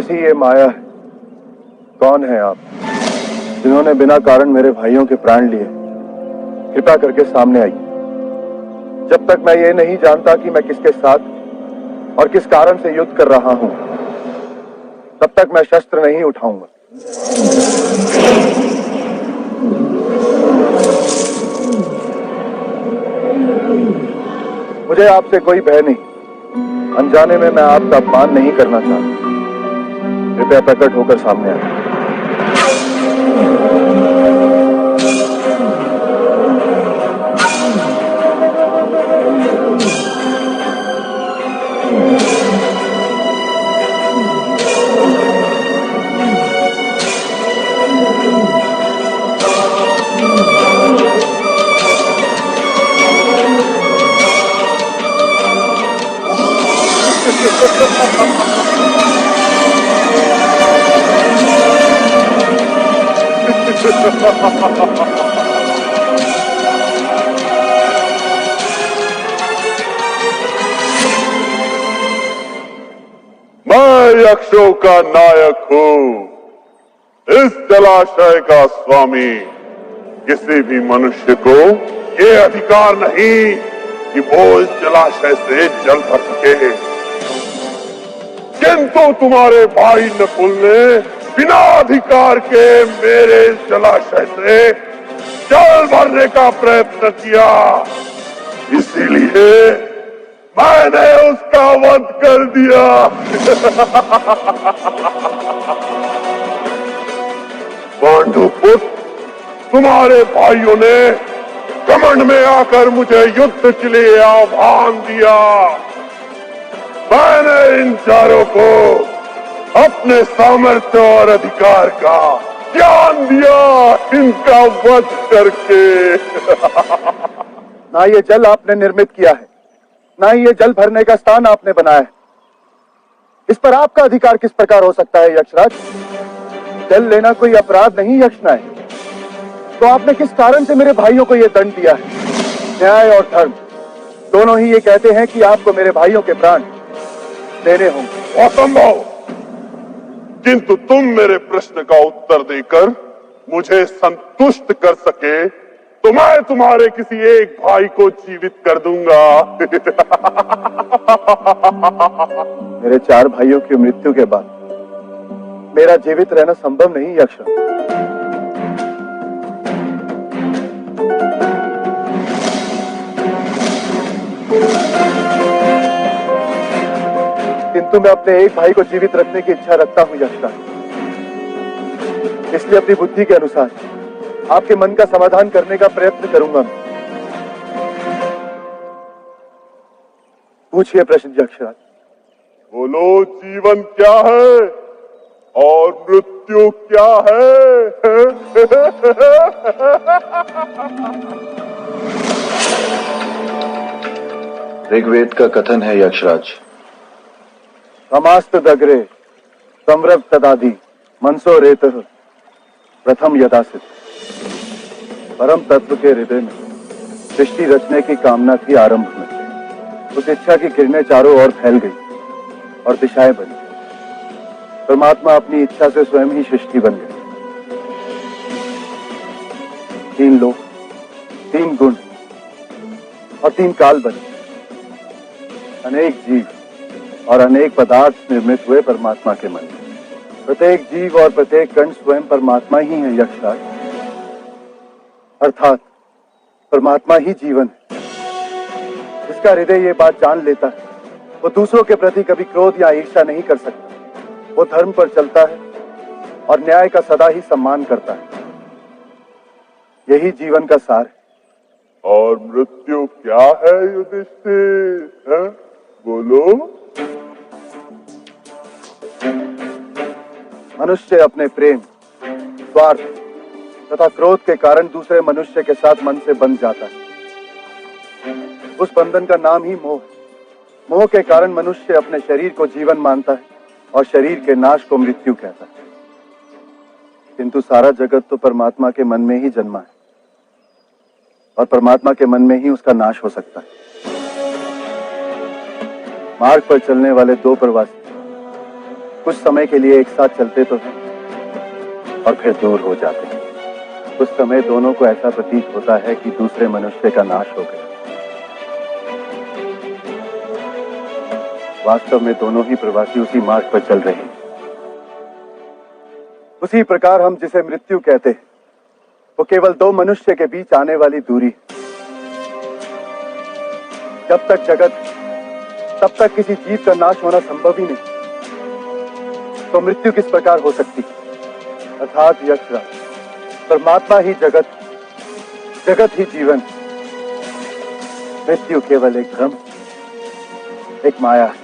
कैसी ये माया है? कौन है आप जिन्होंने बिना कारण मेरे भाइयों के प्राण लिए? कृपा करके सामने आइए। जब तक मैं ये नहीं जानता कि मैं किसके साथ और किस कारण से युद्ध कर रहा हूं, तब तक मैं शस्त्र नहीं उठाऊंगा। मुझे आपसे कोई भय नहीं। अनजाने में मैं आपका अपमान नहीं करना चाहता। कृपया प्रकट होकर सामने आए। मैं यक्षों का नायक हूं, इस जलाशय का स्वामी। किसी भी मनुष्य को ये अधिकार नहीं कि वो इस जलाशय से जल भर सके, किंतु तुम्हारे भाई नकुल ने बिना अधिकार के मेरे इस जलाशय से जल भरने का प्रयत्न किया। इसीलिए मैंने उसका वध कर दिया। पांडुपुत्र, तुम्हारे भाइयों ने घमंड में आकर मुझे युद्ध के लिए आह्वान दिया। मैंने इन चारों को अपने सामर्थ्य और अधिकार का ज्ञान दिया, इनका वध करके। ना ये जल आपने निर्मित किया है, ना ही ये जल भरने का स्थान आपने बनाया है। इस पर आपका अधिकार किस प्रकार हो सकता है यक्षराज? जल लेना कोई अपराध नहीं यक्षना है। तो आपने किस कारण से मेरे भाइयों को यह दंड दिया है? न्याय और धर्म दोनों ही ये कहते हैं कि आपको मेरे भाइयों के प्राण देने होंगे। असंभव। किंतु तुम मेरे प्रश्न का उत्तर देकर मुझे संतुष्ट कर सके तो मैं तुम्हारे किसी एक भाई को जीवित कर दूंगा। मेरे 4 भाइयों की मृत्यु के बाद मेरा जीवित रहना संभव नहीं यक्षराज। किंतु मैं अपने एक भाई को जीवित रखने की इच्छा रखता हूं यक्षराज। इसलिए अपनी बुद्धि के अनुसार आपके मन का समाधान करने का प्रयत्न करूंगा। पूछिए प्रश्न यक्षराज। बोलो, जीवन क्या है और मृत्यु क्या है? ऋग्वेद का कथन है यक्षराज, समास्त दग्रे संव्रत तदादि मनसो रेतः प्रथम यदासित। परम तत्व के हृदय में सृष्टि रचने की कामना थी आरंभ में। उस इच्छा की किरणें चारों ओर फैल गई और दिशाएं बनी। परमात्मा अपनी इच्छा से स्वयं ही सृष्टि बन गए। 3 लोक, 3 गुण और 3 काल बने। अनेक जीव और अनेक पदार्थ निर्मित हुए परमात्मा के मन में। प्रत्येक जीव और प्रत्येक कण स्वयं परमात्मा ही है यक्षराज। अर्थात परमात्मा ही जीवन है। जिसका हृदय ये बात जान लेता है वो दूसरों के प्रति कभी क्रोध या ईर्ष्या नहीं कर सकता। वो धर्म पर चलता है और न्याय का सदा ही सम्मान करता है। यही जीवन का सार है। और मृत्यु क्या है युधिष्ठिर? बोलो। मनुष्य अपने प्रेम, स्वार्थ तथा क्रोध के कारण दूसरे मनुष्य के साथ मन से बंध जाता है। उस बंधन का नाम ही मोह है। मोह के कारण मनुष्य अपने शरीर को जीवन मानता है और शरीर के नाश को मृत्यु कहता है। किंतु सारा जगत तो परमात्मा के मन में ही जन्मा है और परमात्मा के मन में ही उसका नाश हो सकता है। मार्ग पर चलने वाले 2 प्रवासी कुछ समय के लिए एक साथ चलते तो हैं और फिर दूर हो जाते हैं। उस समय दोनों को ऐसा प्रतीत होता है कि दूसरे मनुष्य का नाश हो गया। वास्तव में दोनों ही प्रवासी उसी मार्ग पर चल रहे हैं। उसी प्रकार हम जिसे मृत्यु कहते हैं, वो केवल दो मनुष्य के बीच आने वाली दूरी है। जब तक जगत, तब तक किसी जीव का नाश होना संभव ही नहीं, तो मृत्यु किस प्रकार हो सकती? अर्थात यक्षराज, परमात्मा ही जगत, जगत ही जीवन, मृत्यु केवल एक भ्रम, एक माया है।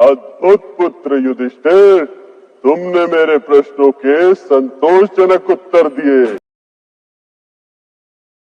अद्भुत पुत्र युधिष्ठिर, तुमने मेरे प्रश्नों के संतोषजनक उत्तर दिए।